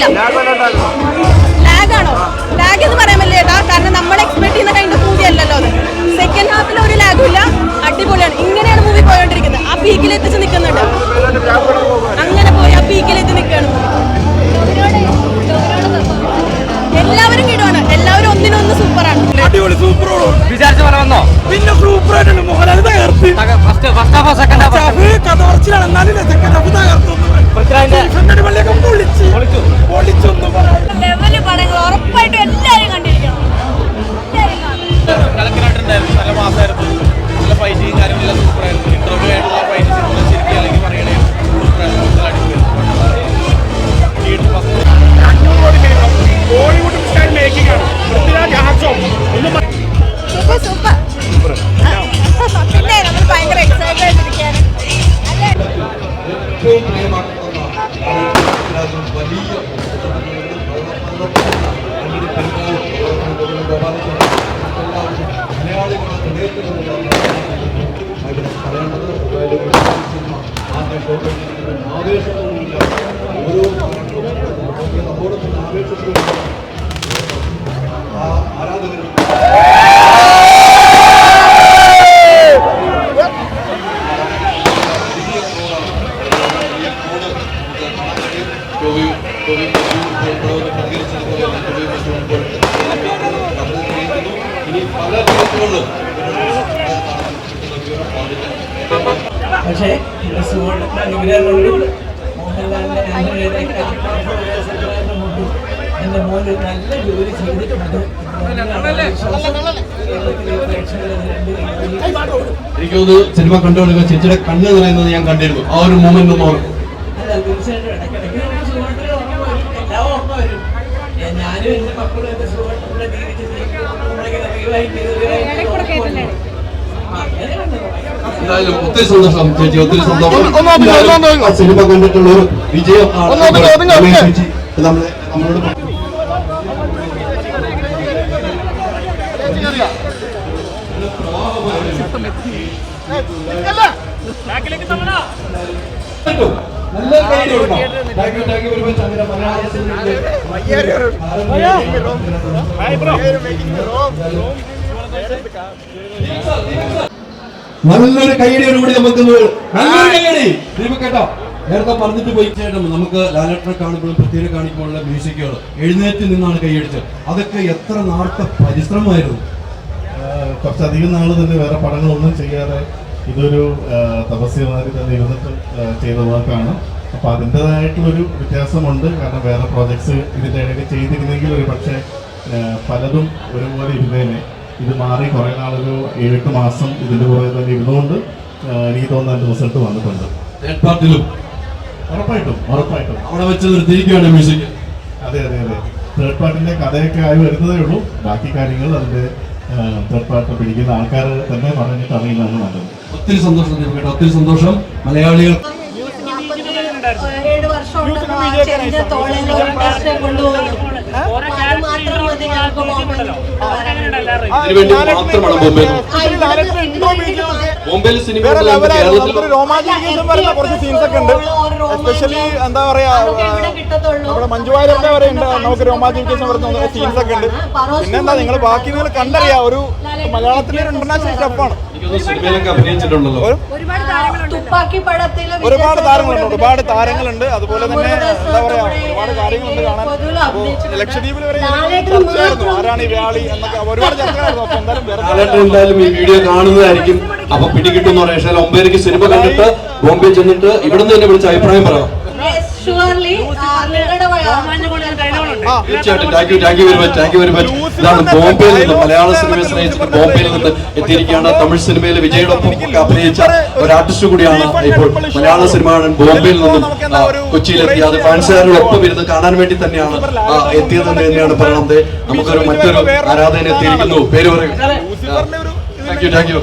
കുഴപ്പമില്ല. ലാഗാണോ? ലാഗ് എന്ന് പറയാൻ പറ്റില്ല ചേട്ടാ, കാരണം നമ്മൾ എക്സ്പെക്ട് ചെയ്യുന്ന കൈൻഡ് മൂവി അല്ലല്ലോ അത്. സെക്കൻഡ് ഹാഫിൽ ഒരു ലാഗും ഇല്ല, അടിപൊളിയാണ്. ഇങ്ങനെയാണ് മൂവി പോയോണ്ടിരിക്കുന്നത്. ആ പീക്കിൽ എത്തിച്ച് നിൽക്കുന്നുണ്ട്, അങ്ങനെ പോയി ആ പീക്കിലെത്തി നിൽക്കുകയാണ്. എല്ലാവരും കിടുവാണ്, എല്ലാവരും ഒന്നിനൊന്ന് സൂപ്പറാണ്. അടിപൊളി സൂപ്പർ. വിചാരിച്ച പോലെ വന്നോ? പിന്നെ സൂപ്പർ ആയിട്ടുണ്ട്. മോഹൻലാൽ തകർത്ത്. ഫസ്റ്റ് ഹാഫ് സെക്കൻഡ് ഹാഫ് കഥ പറച്ചിലാണ്, എന്നാലും സെക്കൻഡ് ഹാഫ് തകർത്തു. ലെവല് പടങ്ങൾ ഉറപ്പായിട്ടും എല്ലാവരും കണ്ടിരിക്കണം. കലക്കനായിട്ടുണ്ടായിരുന്നു, നല്ല മാസമായിരുന്നു, നല്ല ഫൈറ്റിങ് കാര്യങ്ങളെല്ലാം സൂപ്പറായിരുന്നു. ഇന്റർവ്യൂ ആയിട്ടുള്ള ഫൈറ്റ് ശരിക്കും അല്ലെങ്കിൽ പറയണേ സൂപ്പറായിരുന്നു, നല്ല അടിപൊളി. ബോളിവുഡ് സ്റ്റൈൽ മേക്കിംഗ് ആണ്. പൃഥ്വിരാജ് ഹാട്സ് സൂപ്പർ. പിന്നെ നമ്മൾ ഭയങ്കര എക്സൈറ്റഡ് ആയിട്ടിരിക്കുകയാണ്. പക്ഷേ എൻ്റെ മോന് നല്ല ജോലി ചെയ്തിട്ടുണ്ട്. എനിക്കൊന്ന് സിനിമ കണ്ടുകൊടുക്കുക, ചേച്ചിയുടെ കണ്ണ് നിറയുന്നത് ഞാൻ കണ്ടിരുന്നു. ആ ഒരു മൂമെന്റ് ഒന്ന് ഓർക്കും. അല്ല, തീർച്ചയായിട്ടും ഇടയ്ക്കിടയ്ക്ക് സുഖമായിട്ടൊരു ഓർമ്മ വരും, എല്ലാം ഓർമ്മ വരും. ഞാനും എൻ്റെ മക്കളും എൻ്റെ സുഖമായിട്ടുള്ള ജീവിച്ച് എന്തായാലും ഒത്തിരി സന്തോഷം ചേച്ചി, ഒത്തിരി സന്തോഷം. സിനിമ കണ്ടിട്ടുള്ള ഒരു വിജയം ചേച്ചി നമ്മളോട് നല്ല കൈ കൊടുക്കണം. Thank you very much. അങ്ങനെ മലയാള നല്ലൊരു കൈയടിയോടുകൂടി നമുക്ക് നല്ലൊരു കൈയടി കേട്ടോ. നേരത്തെ പറഞ്ഞിട്ട് പോയി ചേട്ടൻ നമുക്ക് ലാലേട്ടനെ കാണുമ്പോഴും പ്രത്യേക കാണിക്കുമ്പോഴുള്ള മ്യൂസിക്കുകൾ എഴുന്നേറ്റ് നിന്നാണ് കൈയടിച്ചത്. അതൊക്കെ എത്ര നാളത്തെ പരിശ്രമമായിരുന്നു. കുറച്ചധികം നാൾ തന്നെ വേറെ പടങ്ങളൊന്നും ചെയ്യാതെ ഇതൊരു തപസ്യമാരി തന്നെ ഇരുന്നിട്ട് ചെയ്ത വർക്കാണ്. അപ്പോൾ അതിൻ്റെതായിട്ടുള്ളൊരു വ്യത്യാസമുണ്ട്. കാരണം വേറെ പ്രോജക്ട്സ് ഇതിൻ്റെ ഇടയിൽ ചെയ്തിരുന്നെങ്കിൽ ഒരു പക്ഷേ പലതും ഒരുപോലെ ഇരുന്നേനെ. ഇത് മാറി കുറേ നാളൊരു 7-8 മാസം ഇതിൻ്റെ പുറകെ തന്നെ ഇരുന്നുകൊണ്ട് എനിക്ക് തോന്നുന്ന അതിൻ്റെ റിസൾട്ട് വന്നിട്ടുണ്ട്. ഉറപ്പായിട്ടും അവിടെ വെച്ച് നിർത്തിയിരിക്കുകയാണ് മ്യൂസിക്. അതെ. തേർഡ് പാർട്ടിൻ്റെ കഥയൊക്കെ ആയി വരുന്നതേ ഉള്ളൂ. ബാക്കി കാര്യങ്ങൾ അതിൻ്റെ തേർഡ് പാർട്ട് പിടിക്കുന്ന ആൾക്കാർ തന്നെ പറഞ്ഞിട്ട് അറിയുന്നതാണ് നല്ലത്. ഒത്തിരി സന്തോഷം കേട്ടോ, ഒത്തിരി സന്തോഷം. മലയാളികൾ 7 വർഷം ഇതിനുവേണ്ടി മാത്രമാണ് ബോംബെയിൽ സിനിമ. കുറച്ച് സീൻസ് ഒക്കെ ഉണ്ട്. എസ്പെഷ്യലി എന്താ പറയാ, നമ്മുടെ മഞ്ജു വാര്യരുടെ വരെ ഉണ്ട്. നമുക്ക് രോമാഞ്ചിഫിക്കേഷൻ വരുന്ന സീൻസ് ഒക്കെ ഉണ്ട്. പിന്നെന്താ, നിങ്ങൾ ബാക്കി നിങ്ങൾ കണ്ടറിയാം. ഒരു മലയാളത്തിലെ ഒരു ഇന്റർനാഷണൽ സ്റ്റെപ്പാണ്. സിനിമയിലൊക്കെ അഭിനയിച്ചിട്ടുണ്ടല്ലോ ഒരുപാട് താരങ്ങളുണ്ട്. അതുപോലെ തന്നെ എന്താ പറയാ, ഒരുപാട് കാര്യങ്ങളുണ്ട് കാണാൻ. ലക്ഷദ്വീപിൽ വരെ ചർച്ചയായിരുന്നു ആരാണ് ഈ വ്യാളി എന്നൊക്കെ, ഒരുപാട് ചർച്ചകളായിരുന്നു. അപ്പൊ എന്തായാലും ഈ വീഡിയോ കാണുന്നതായിരിക്കും. അപ്പൊ പിടികിട്ടുന്ന പറയാം. 9 സിനിമ കണ്ടിട്ട് ബോംബെ ചെന്നിട്ട് ഇവിടുന്ന് തന്നെ വിളിച്ച അഭിപ്രായം പറയാം. തീർച്ചയായിട്ടും താങ്ക് യു വെരി മച്ച്. ഇതാണ് ബോംബെയിൽ നിന്ന് മലയാള സിനിമയെ സ്നേഹിച്ചിട്ട് ബോംബെയിൽ നിന്ന് എത്തിയിരിക്കുകയാണ്. തമിഴ് സിനിമയിൽ വിജയോടൊപ്പം അഭിനയിച്ച ഒരു ആർട്ടിസ്റ്റ് കൂടിയാണ് ഇപ്പോൾ മലയാള സിനിമ ബോംബെയിൽ നിന്നും കൊച്ചിയിലെത്തി. അത് ഫാൻസുകാരോടൊപ്പം ഇരുന്ന് കാണാൻ വേണ്ടി തന്നെയാണ് എത്തിയതെന്ന് തന്നെയാണ് പറയുന്നത്. നമുക്കൊരു മറ്റൊരു ആരാധന എത്തിയിരിക്കുന്നു. പേര് പറയും. Thank you.